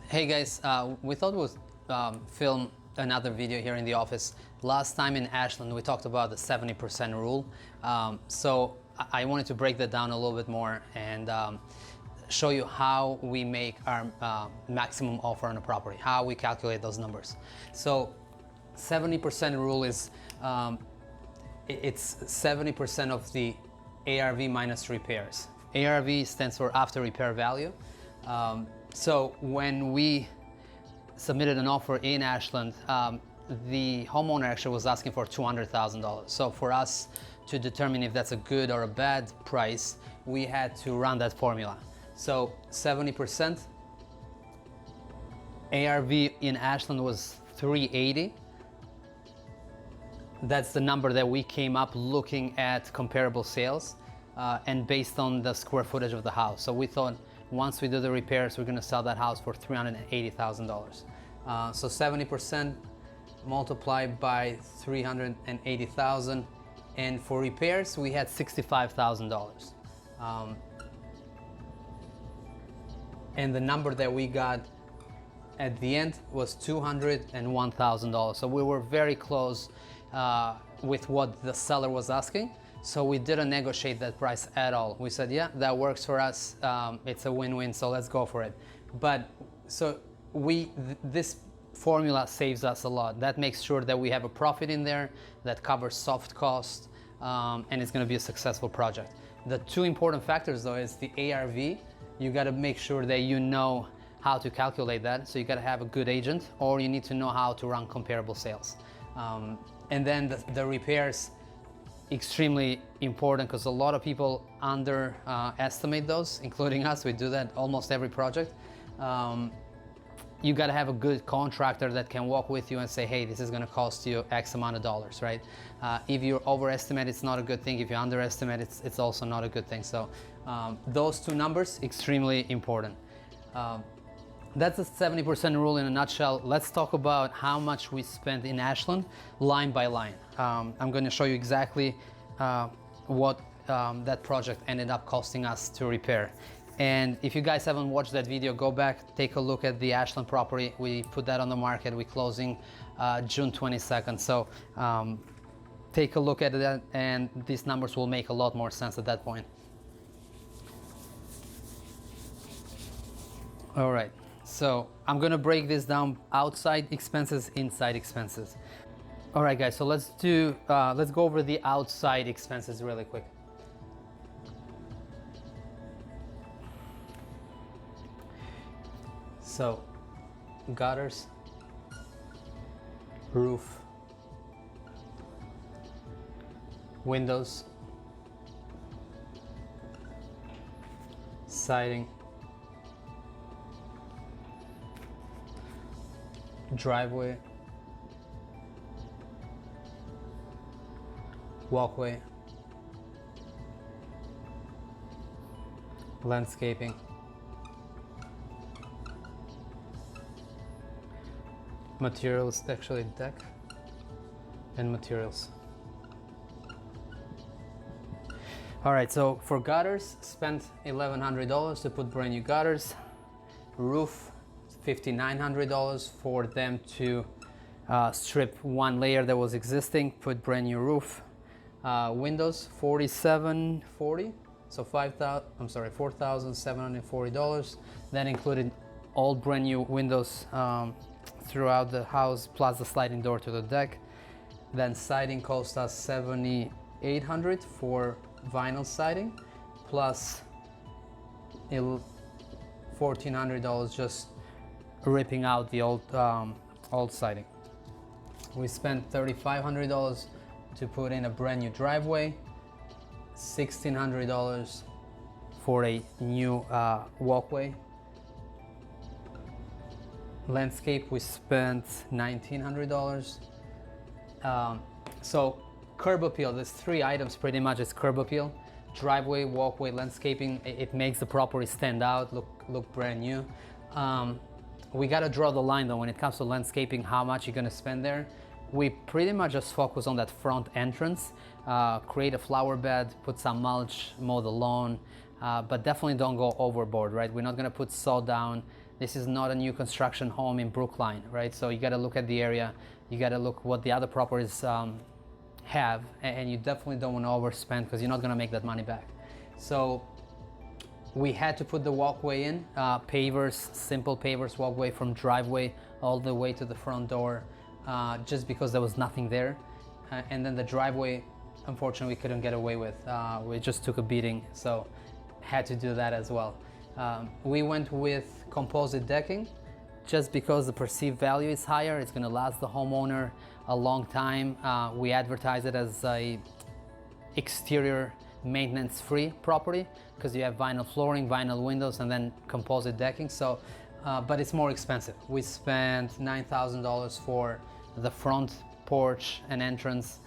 Hey guys, we thought we'd film another video here in the office. Last time in Ashland we talked about the 70% rule. So I wanted to break that down a little bit more and show you how we make our maximum offer on a property, how we calculate those numbers. So 70% rule is it's 70% of the ARV minus repairs. ARV stands for after repair value. So when we submitted an offer in Ashland, the homeowner actually was asking for $200,000. So for us to determine if that's a good or a bad price, we had to run that formula. So 70%, ARV in Ashland was 380. That's the number that we came up looking at comparable sales and based on the square footage of the house. So we thought once we do the repairs, we're gonna sell that house for $380,000. So 70% multiplied by 380,000, and for repairs we had $65,000. And the number that we got at the end was $201,000. So we were very close with what the seller was asking. So we didn't negotiate that price at all. We said, yeah, that works for us. It's a win-win, so let's go for it. But so this formula saves us a lot. That makes sure that we have a profit in there that covers soft cost, and it's gonna be a successful project. The two important factors though is the ARV. You gotta make sure that you know how to calculate that. So you gotta have a good agent, or you need to know how to run comparable sales. And then the repairs, extremely important because a lot of people underestimate those, including us. We do that almost every project. You got to have a good contractor that can walk with you and say, hey, this is going to cost you X amount of dollars, right? If you overestimate, it's not a good thing. If you underestimate, it's also not a good thing. So those two numbers, extremely important. That's the 70% rule in a nutshell. Let's talk about how much we spent in Ashland, line by line. I'm going to show you exactly what that project ended up costing us to repair. And if you guys haven't watched that video, go back, take a look at the Ashland property. We put that on the market. We're closing June 22nd. So take a look at that, and these numbers will make a lot more sense at that point. All right. So I'm gonna break this down: outside expenses, inside expenses. All right, guys. So let's go over the outside expenses really quick. So, gutters, roof, windows, siding, driveway, walkway, landscaping, materials, actually deck and materials. All right, so for gutters, spent $1,100 to put brand new gutters. Roof, $5,900 for them to strip one layer that was existing, put brand new roof. Windows, $4,740, so $4,740. That included all brand new windows throughout the house, plus the sliding door to the deck. Then siding cost us $7,800 for vinyl siding, plus $1,400 just ripping out the old siding. We spent $3,500 to put in a brand new driveway, $1,600 for a new walkway. Landscape, we spent $1,900. So curb appeal, there's three items pretty much. It's curb appeal, driveway, walkway, landscaping. It makes the property stand out, look brand new. We gotta draw the line though when it comes to landscaping, how much you're gonna spend there. We pretty much just focus on that front entrance, create a flower bed, put some mulch, mow the lawn, but definitely don't go overboard, right? We're not gonna put sod down. This is not a new construction home in Brookline, right? So you got to look at the area, you got to look what the other properties have, and you definitely don't want to overspend because you're not going to make that money back. So we had to put the walkway in, pavers, simple pavers walkway from driveway all the way to the front door, just because there was nothing there. And then the driveway, unfortunately, we couldn't get away with. We just took a beating, so had to do that as well. We went with composite decking just because the perceived value is higher. It's going to last the homeowner a long time. We advertise it as a exterior maintenance-free property because you have vinyl flooring, vinyl windows, and then composite decking. So, but it's more expensive. We spent $9,000 for the front porch and entrance.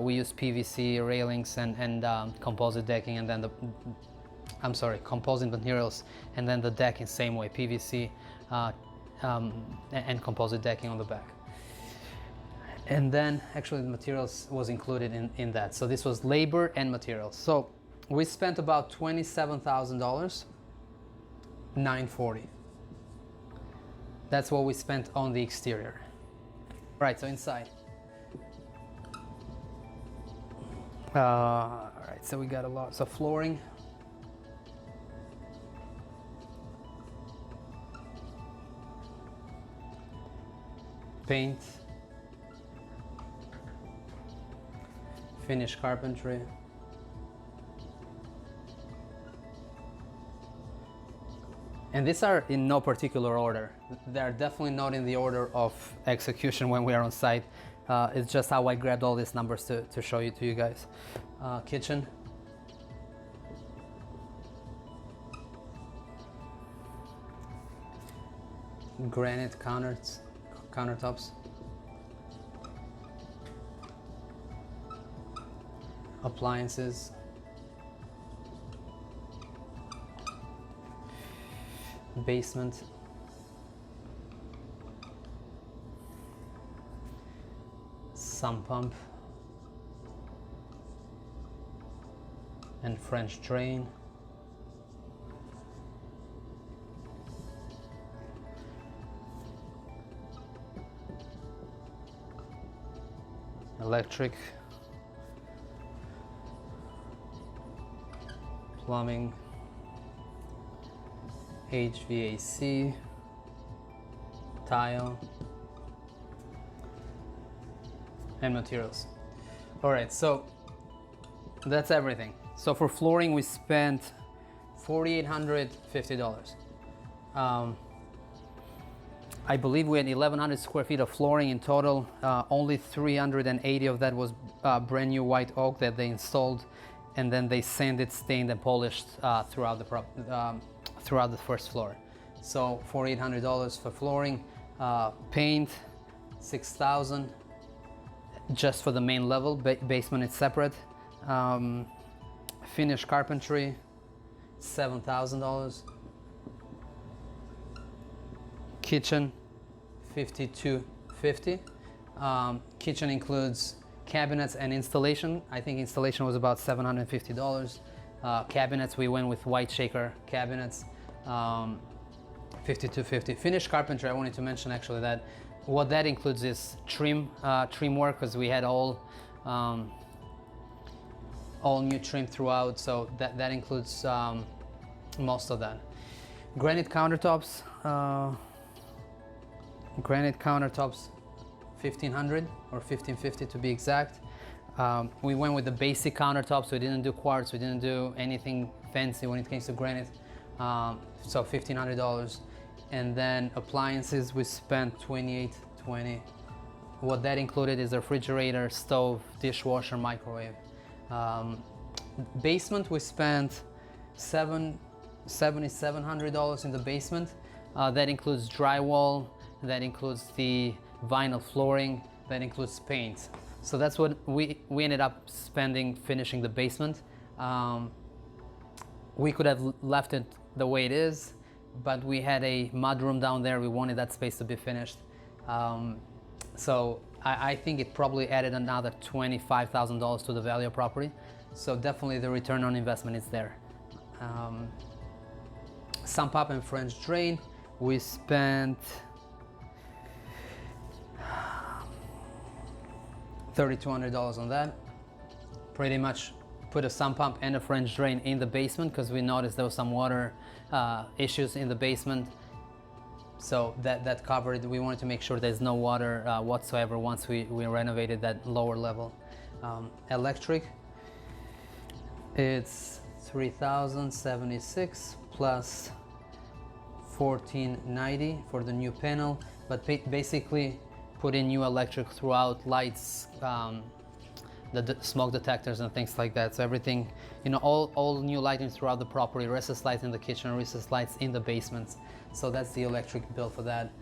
We used PVC railings and composite decking, and then composite materials, and then the decking same way, PVC and composite decking on the back. And then actually the materials was included in that. So this was labor and materials. So we spent about $27,000, $940. That's what we spent on the exterior. Right, so inside. All right, so we got a lot. So flooring. Paint. Finish carpentry. And these are in no particular order. They're definitely not in the order of execution when we are on site. It's just how I grabbed all these numbers to show you to you guys. Kitchen. Granite countertops. Appliances. Basement. Sump pump. And French drain. Electric. Plumbing. HVAC, tile, and materials. All right, so that's everything. So for flooring, we spent $4,850. I believe we had 1,100 square feet of flooring in total. Only 380 of that was brand new white oak that they installed, and then they sanded, stained, and polished throughout the first floor. So $4,800 for flooring. Paint, $6,000 just for the main level. Basement is separate. Finish carpentry, $7,000. Kitchen, $5,250. Kitchen includes cabinets and installation. I think installation was about $750. Cabinets, we went with white shaker cabinets, $5,250. Finished carpentry, I wanted to mention actually that what that includes is trim work, because we had all new trim throughout, so that includes most of that. Granite countertops, $1,500 or $1,550 to be exact. We went with the basic countertops. We didn't do quartz. We didn't do anything fancy when it came to granite. So $1,500. And then appliances, we spent $2,820. What that included is a refrigerator, stove, dishwasher, microwave. Basement, we spent $7,700 in the basement. That includes drywall. That includes the vinyl flooring. That includes paint. So that's what we ended up spending finishing the basement. We could have left it the way it is, but we had a mudroom down there. We wanted that space to be finished. So I think it probably added another $25,000 to the value of property. So definitely the return on investment is there. Sump up and French drain. we spent $3,200 on that. Pretty much put a sump pump and a French drain in the basement because we noticed there was some water issues in the basement. So that covered. We wanted to make sure there's no water whatsoever once we renovated that lower level. Electric, it's $3,076 plus $1,490 for the new panel, but basically put in new electric throughout, lights, the smoke detectors and things like that. So everything, you know, all new lighting throughout the property, recessed lights in the kitchen, recessed lights in the basements. So that's the electric bill for that.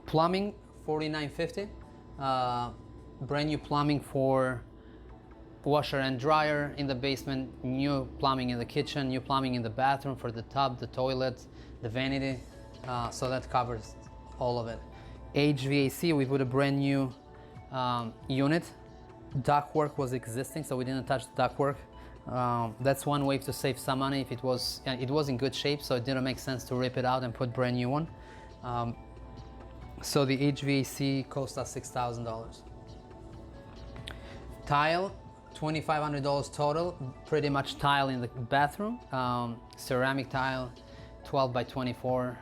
Plumbing, $4,950. Brand new plumbing for washer and dryer in the basement, new plumbing in the kitchen, new plumbing in the bathroom for the tub, the toilet, the vanity. So that covers all of it. HVAC, we put a brand new unit. Ductwork was existing, so we didn't touch the ductwork. That's one way to save some money. If it was in good shape, so it didn't make sense to rip it out and put brand new one. So the HVAC cost us $6,000. Tile, $2,500 total. Pretty much tile in the bathroom. Ceramic tile, 12 by 24.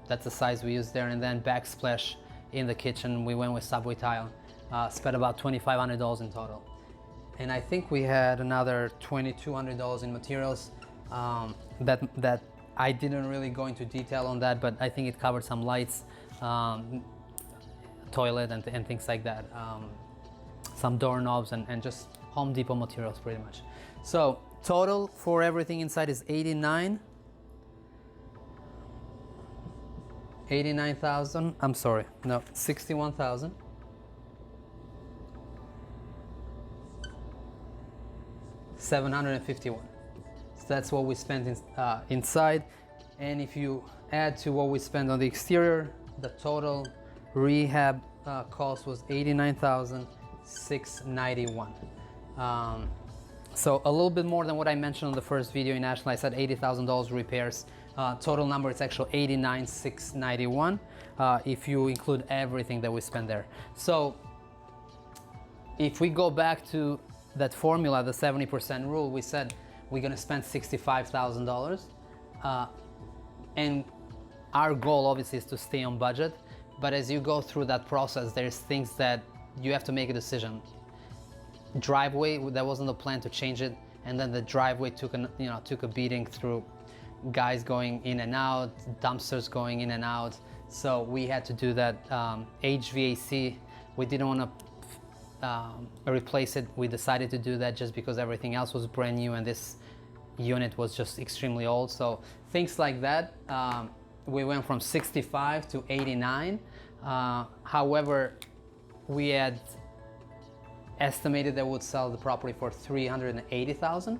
That's the size we used there. And then backsplash in the kitchen. We went with subway tile. Spent about $2,500 in total. And I think we had another $2,200 in materials. That I didn't really go into detail on that, but I think it covered some lights, toilet and things like that. Some doorknobs and just Home Depot materials pretty much. So total for everything inside is $89,000. I'm sorry, no, $61,000. $751. So that's what we spent inside. And if you add to what we spent on the exterior, the total rehab cost was $89,691. So a little bit more than what I mentioned on the first video in Ashland. I said $80,000 repairs. Total number is actually $89,691 if you include everything that we spent there. So if we go back to that formula, the 70% rule, we said we're gonna spend $65,000. And our goal obviously is to stay on budget. But as you go through that process, there's things that you have to make a decision. Driveway, that wasn't the plan to change it. And then the driveway took a beating through guys going in and out, dumpsters going in and out. So we had to do that. HVAC, we didn't want to replace it. We decided to do that just because everything else was brand new and this unit was just extremely old. So things like that, we went from 65 to 89. However, we had estimated that we would sell the property for $380,000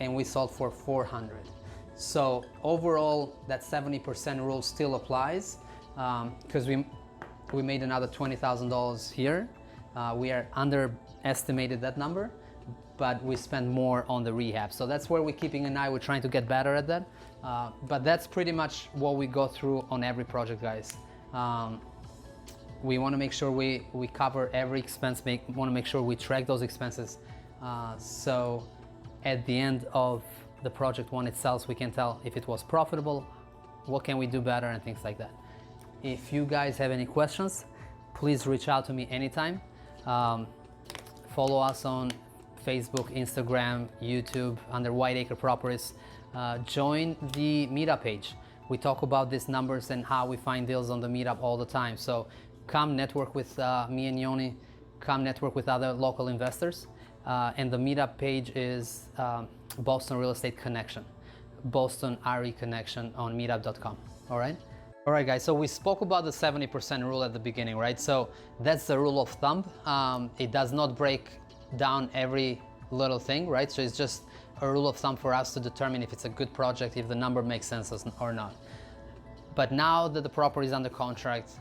and we sold for $400,000. So overall, that 70% rule still applies because we made another $20,000 here. We are underestimated that number, but we spend more on the rehab. So that's where we're keeping an eye. We're trying to get better at that. But that's pretty much what we go through on every project, guys. We want to make sure we cover every expense, want to make sure we track those expenses. So at the end of the project, when it sells, we can tell if it was profitable, what can we do better, and things like that. If you guys have any questions, please reach out to me anytime. Follow us on Facebook, Instagram, YouTube under White Acre Properties. Join the meetup page. We talk about these numbers and how we find deals on the meetup all the time. So come network with me and Yoni, come network with other local investors. And the meetup page is Boston Real Estate Connection, Boston RE Connection on meetup.com. All right? All right, guys, so we spoke about the 70% rule at the beginning, right? So that's the rule of thumb. It does not break down every little thing, right? So it's just a rule of thumb for us to determine if it's a good project, if the number makes sense or not. But now that the property is under contract,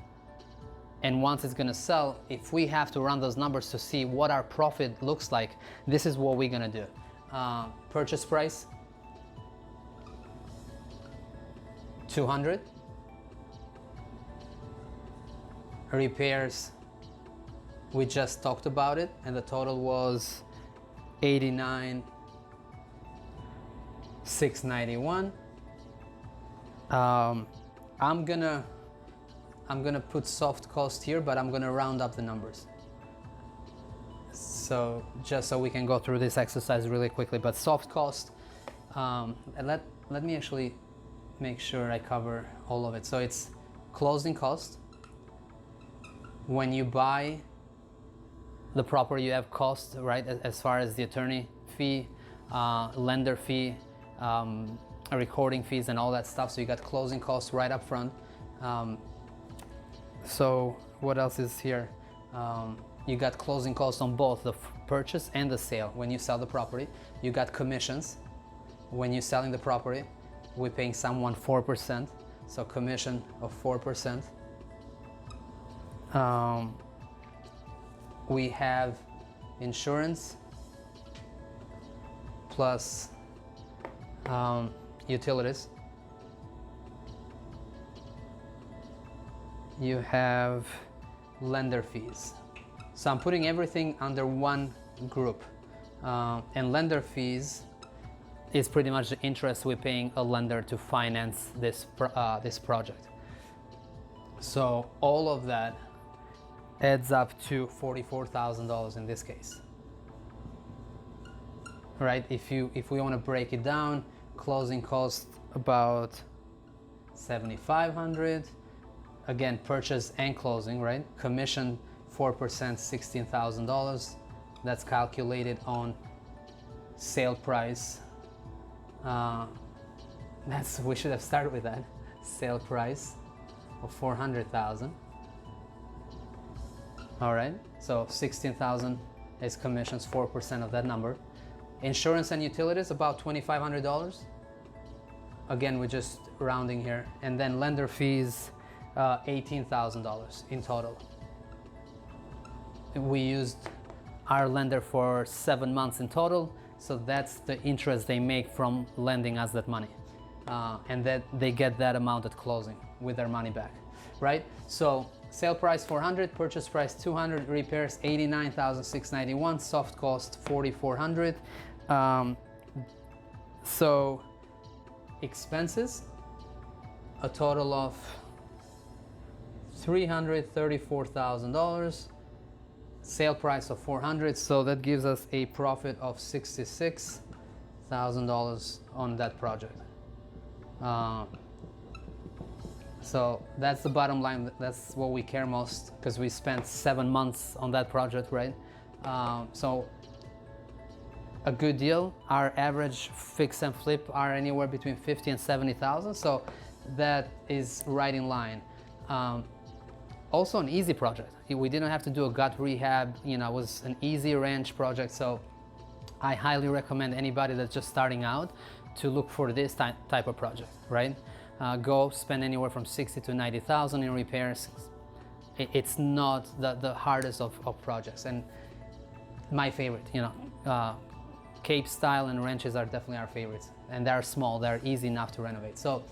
and once it's gonna sell, if we have to run those numbers to see what our profit looks like, this is what we're gonna do. Purchase price, 200. Repairs, we just talked about it, and the total was 89,691. I'm gonna put soft cost here, but I'm gonna round up the numbers. So just so we can go through this exercise really quickly, but soft cost, and let me actually make sure I cover all of it. So it's closing cost. When you buy the property, you have cost, right? As far as the attorney fee, lender fee, recording fees, and all that stuff. So you got closing costs right up front. So what else is here? You got closing costs on both the purchase and the sale. When you sell the property, you got commissions. When you're selling the property, we're paying someone 4%. So commission of 4%. We have insurance plus utilities. You have lender fees. So I'm putting everything under one group. And lender fees is pretty much the interest we're paying a lender to finance this project. So all of that adds up to $44,000 in this case. Right? If we want to break it down, closing cost about $7,500. Again, purchase and closing, right? Commission 4%, $16,000. That's calculated on sale price. We should have started with that. Sale price of $400,000. All right, so $16,000 is commissions, 4% of that number. Insurance and utilities, about $2,500. Again, we're just rounding here. And then lender fees, $18,000 in total. We used our lender for 7 months in total, so that's the interest they make from lending us that money. And that they get that amount at closing with their money back, right? So sale price 400, purchase price 200, repairs 89,691, soft cost 4,400. So expenses, a total of $334,000. Sale price of 400, so that gives us a profit of $66,000 on that project. So that's the bottom line. That's what we care most, because we spent 7 months on that project, right? So a good deal. Our average fix and flip are anywhere between 50 and 70,000, so that is right in line. Also an easy project. We didn't have to do a gut rehab, it was an easy ranch project, so I highly recommend anybody that's just starting out to look for this type of project, right? Go spend anywhere from 60 to 90,000 in repairs. It's not the hardest of projects, and my favorite, Cape style and ranches are definitely our favorites, and they're small, they're easy enough to renovate. So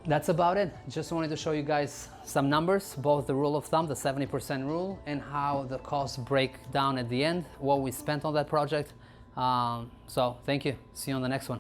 that's about it. Just wanted to show you guys some numbers, both the rule of thumb, the 70% rule, and how the costs break down at the end, what we spent on that project. So thank you. See you on the next one.